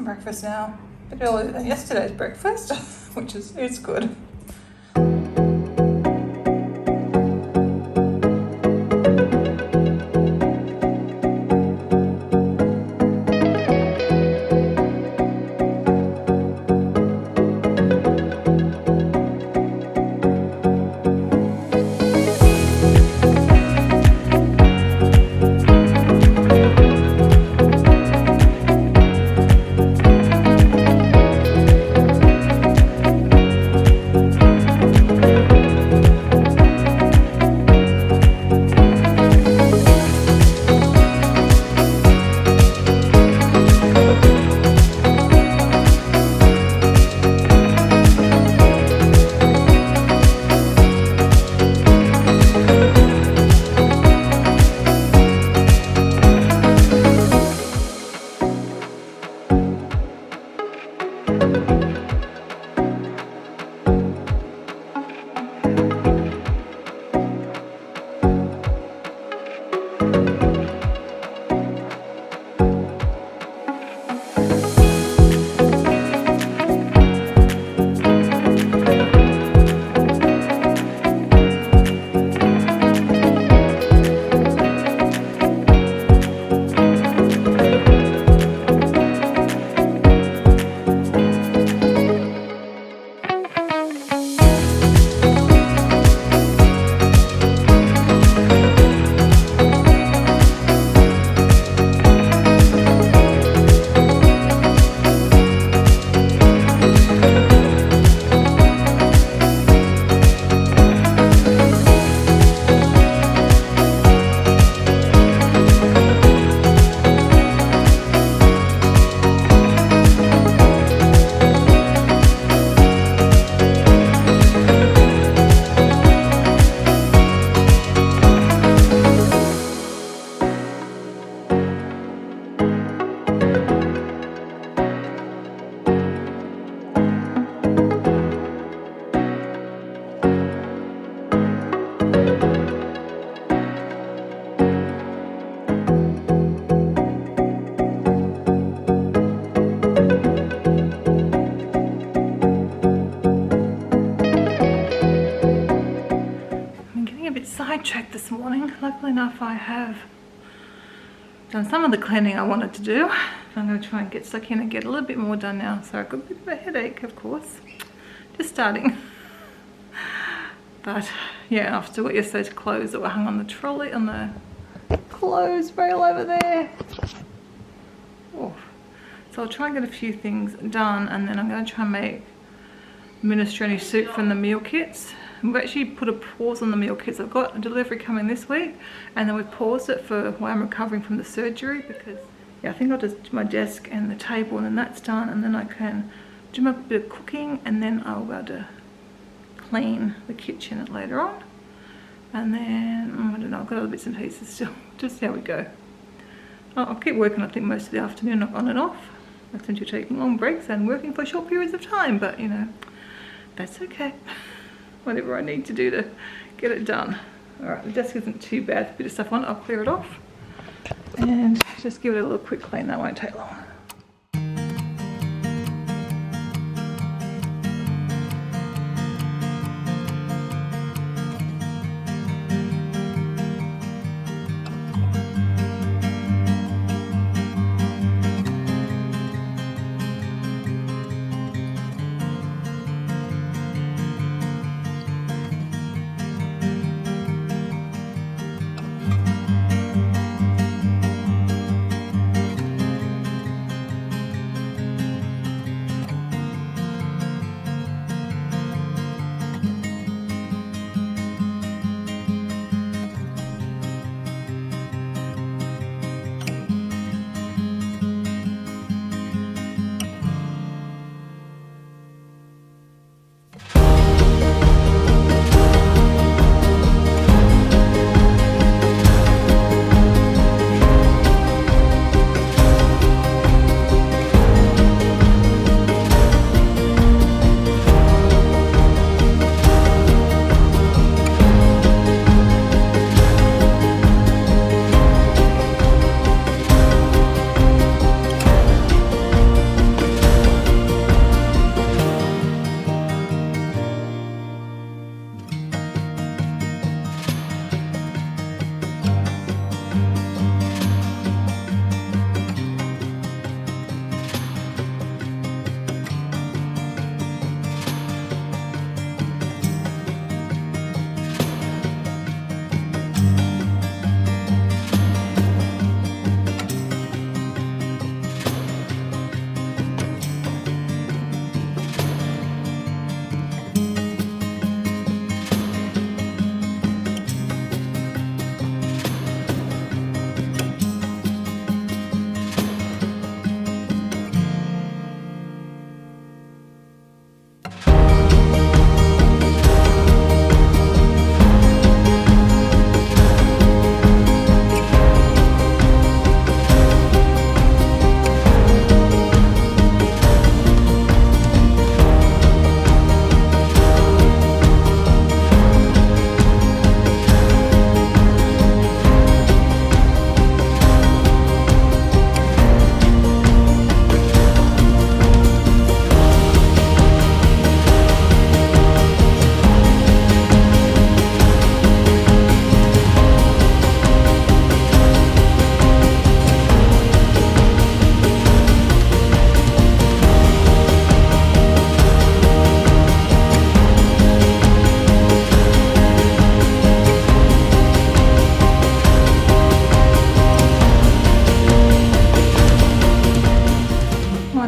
breakfast now. A bit earlier than yesterday's breakfast, which is good. Sidetracked this morning. Luckily enough, I have done some of the cleaning I wanted to do. I'm going to try and get stuck in and get a little bit more done now. So I've got a bit of a headache, of course. Just starting. But yeah, after what yesterday's clothes that were hung on the trolley, on the clothes rail over there. Oh. So I'll try and get a few things done, and then I'm going to try and make minestrone soup from the meal kits. We've actually put a pause on the meal kits. I've got a delivery coming this week, and then we've paused it for while I'm recovering from the surgery, because yeah, I think I'll just do my desk and the table, and then that's done, and then I can do my bit of cooking, and then I'll be able to clean the kitchen later on. And then I don't know, I've got other bits and pieces still. Just how we go. I'll keep working, I think, most of the afternoon on and off. I tend to taking long breaks and working for short periods of time, but you know, that's okay. Whatever I need to do to get it done. Alright, the desk isn't too bad. A bit of stuff on it, I'll clear it off. And just give it a little quick clean, that won't take long.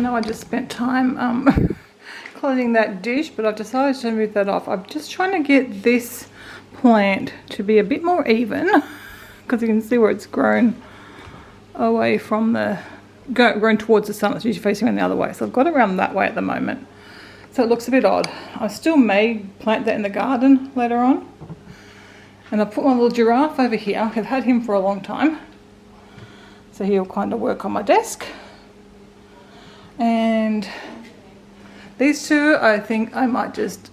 know I just spent time cleaning that dish, but I've decided to move that off. I'm just trying to get this plant to be a bit more even, because you can see where it's grown away from the, grown towards the sun. It's usually facing around the other way. So I've got it around that way at the moment. So it looks a bit odd. I still may plant that in the garden later on. And I'll put my little giraffe over here. I've had him for a long time. So he'll kind of work on my desk. And these two, I think I might just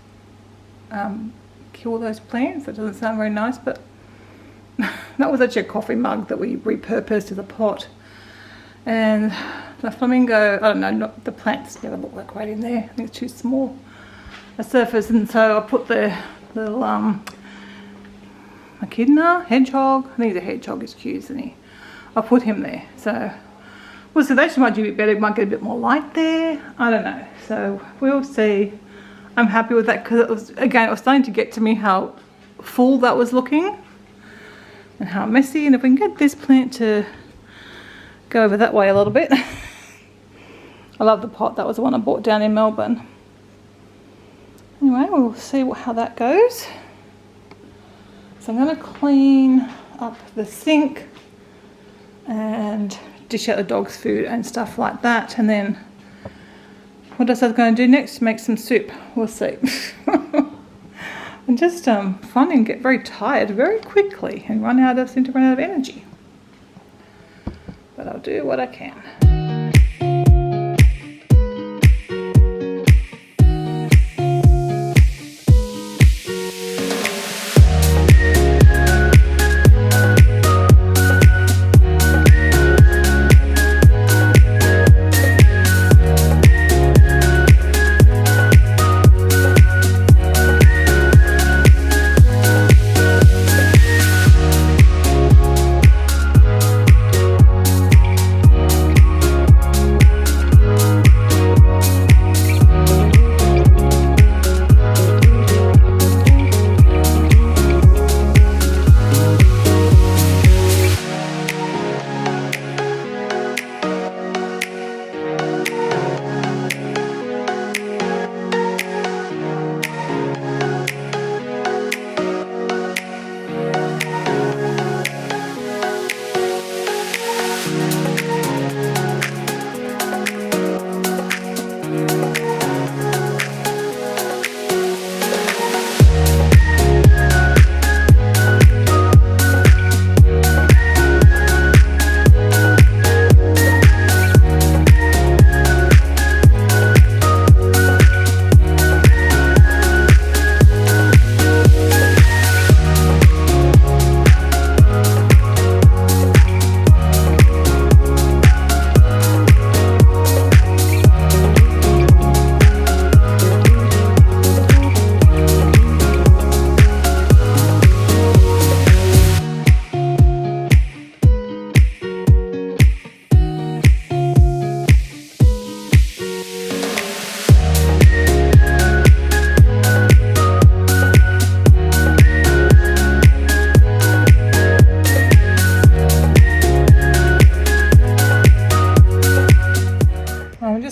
kill those plants. That doesn't sound very nice, but that was actually a coffee mug that we repurposed as a pot. And the flamingo, I don't know, not the plants never look like right in there. I think it's too small a surface, and so I put the little echidna, hedgehog. I think he's a hedgehog, he's cute, isn't he? I put him there. So well, so they actually might do a bit better, might get a bit more light there. I don't know. So we'll see. I'm happy with that because it was, again, it was starting to get to me how full that was looking and how messy. And if we can get this plant to go over that way a little bit. I love the pot. That was the one I bought down in Melbourne. Anyway, we'll see how that goes. So I'm going to clean up the sink and dish out the dog's food and stuff like that. And then what else I was going to do next? Make some soup. We'll see. I'm just finding get very tired very quickly and seem to run out of energy. But I'll do what I can.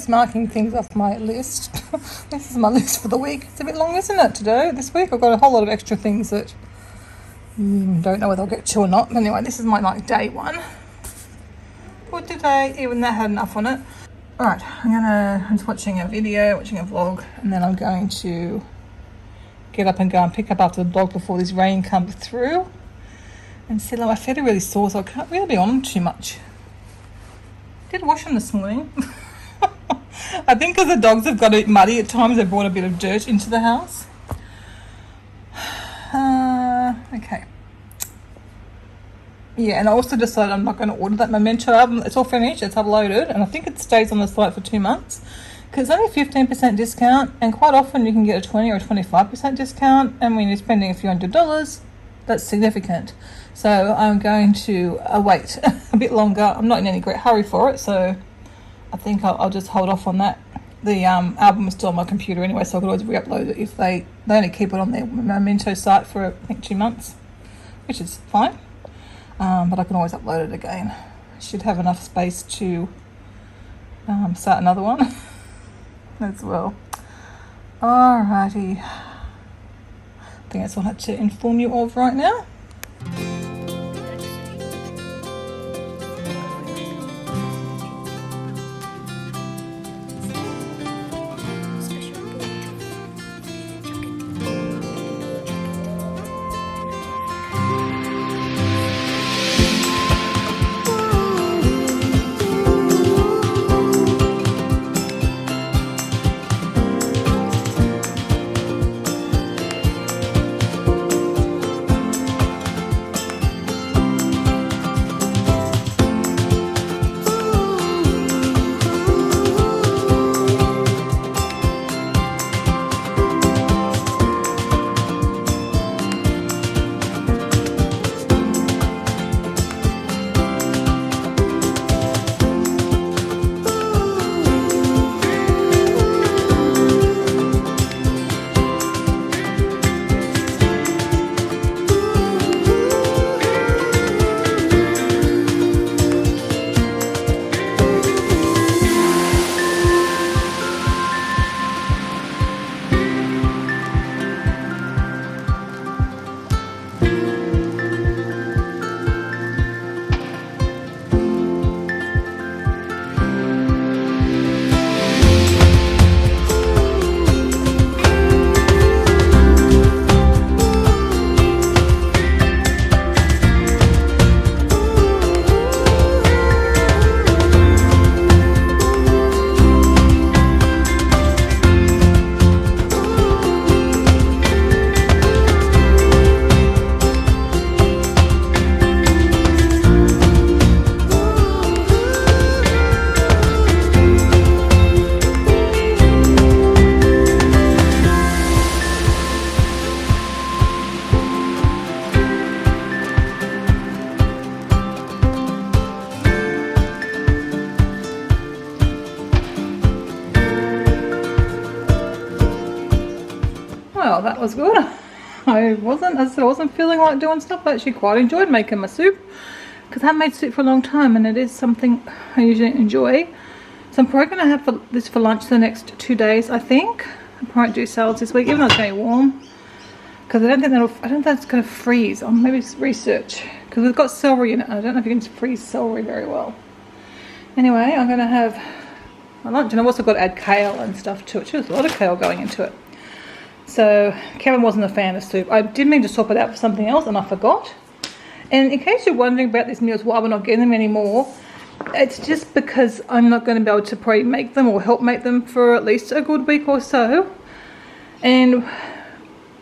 Marking things off my list. This is my list for the week. It's a bit long, isn't it, today? This week I've got a whole lot of extra things that don't know whether I'll get to or not. But anyway, this is my day one for today, even that had enough on it. Alright, I'm just watching a video, watching a vlog, and then I'm going to get up and go and pick up after the dog before this rain comes through. And see, like, my feet are really sore, so I can't really be on too much. Did wash them this morning. I think because the dogs have got a bit muddy at times, they brought a bit of dirt into the house. Okay. Yeah, and I also decided I'm not going to order that Memento album. It's all finished, it's uploaded, and I think it stays on the site for 2 months. Because it's only 15% discount, and quite often you can get a 20 or 25% discount, and when you're spending a few $100s, that's significant. So I'm going to wait a bit longer. I'm not in any great hurry for it, so I think I'll just hold off on that. The album is still on my computer anyway, so I could always re-upload it if they only keep it on their Memento site for, I think, 2 months, which is fine. But I can always upload it again. I should have enough space to start another one as well. Alrighty, I think that's all I had to inform you of right now. Well, that was good. I wasn't feeling like doing stuff. I actually quite enjoyed making my soup because I haven't made soup for a long time, and it is something I usually enjoy. So I'm probably going to have this for lunch the next 2 days, I think. I probably do salads this week, even though it's going to be warm, because I don't think that's going to freeze. I'll maybe research, because we've got celery in it. I don't know if you can freeze celery very well. Anyway, I'm going to have my lunch, and I've also got to add kale and stuff to it. There's a lot of kale going into it. So Kevin wasn't a fan of soup. I did mean to swap it out for something else, and I forgot. And in case you're wondering about these meals, why we're not getting them anymore, it's just because I'm not going to be able to probably make them or help make them for at least a good week or so. And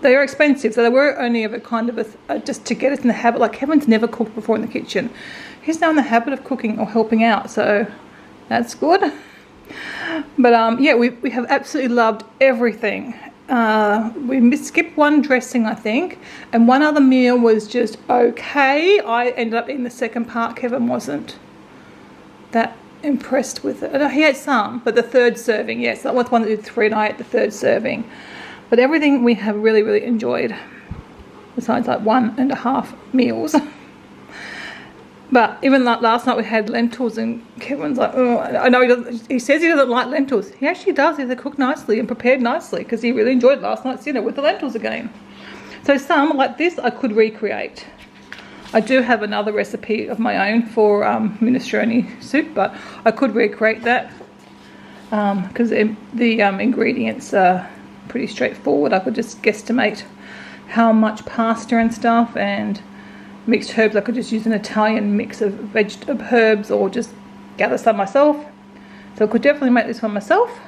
they are expensive, so they were only ever kind of just to get us in the habit. Like, Kevin's never cooked before in the kitchen. He's now in the habit of cooking or helping out, so that's good. But yeah, we have absolutely loved everything. We skipped one dressing, I think, and one other meal was just okay. I ended up eating the second part. Kevin wasn't that impressed with it. He ate some, but the third serving, yes, that was one that did 3 and I ate the third serving. But everything we have really, really enjoyed, besides like 1.5 meals. But even like last night we had lentils, and Kevin's like, oh, I know he says he doesn't like lentils. He actually does. They're cooked nicely and prepared nicely, because he really enjoyed last night's dinner with the lentils again. So some, like this, I could recreate. I do have another recipe of my own for minestrone soup, but I could recreate that because the ingredients are pretty straightforward. I could just guesstimate how much pasta and stuff, and mixed herbs. I could just use an Italian mix of herbs, or just gather some myself. So I could definitely make this one myself.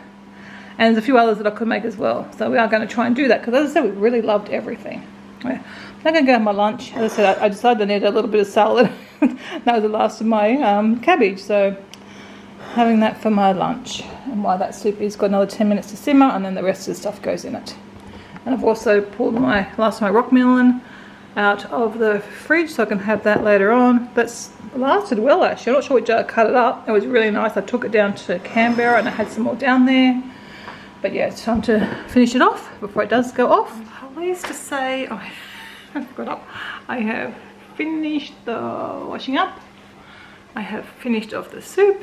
And there's a few others that I could make as well. So we are going to try and do that, because as I said, we really loved everything. Yeah. I'm going to go have my lunch. As I said, I decided I needed a little bit of salad. That was the last of my cabbage. So having that for my lunch. And while that soup is got another 10 minutes to simmer, and then the rest of the stuff goes in it. And I've also pulled my last of my rock melon out of the fridge, so I can have that later on. That's lasted well, actually. I'm not sure which jar I cut it up. It was really nice. I took it down to Canberra and I had some more down there. But yeah, it's time to finish it off before it does go off. I'm pleased to say, oh, I forgot up. I have finished the washing up. I have finished off the soup.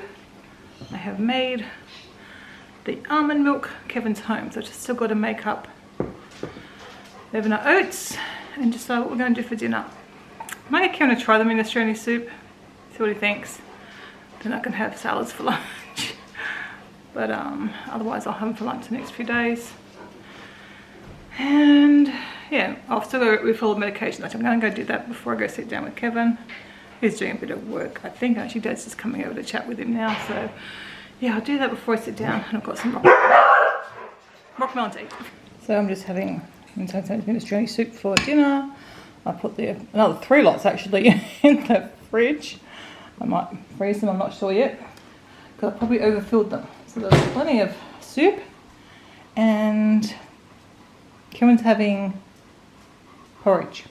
I have made the almond milk. Kevin's home, so I just still got to make up overnight oats and decide what we're going to do for dinner. I might get Kevin to try the minestrone soup, see what he thinks. Then I can have salads for lunch. But otherwise I'll have them for lunch the next few days. And yeah, I'll still go refill the medication. I'm going to go do that before I go sit down with Kevin. He's doing a bit of work, I think. Actually, Dad's just coming over to chat with him now. So yeah, I'll do that before I sit down. And I've got some rock melon tea. So I'm just having minestrone soup for dinner. I put another 3 lots actually in the fridge. I might freeze them, I'm not sure yet, because I probably overfilled them. So there's plenty of soup, and Kevin's having porridge.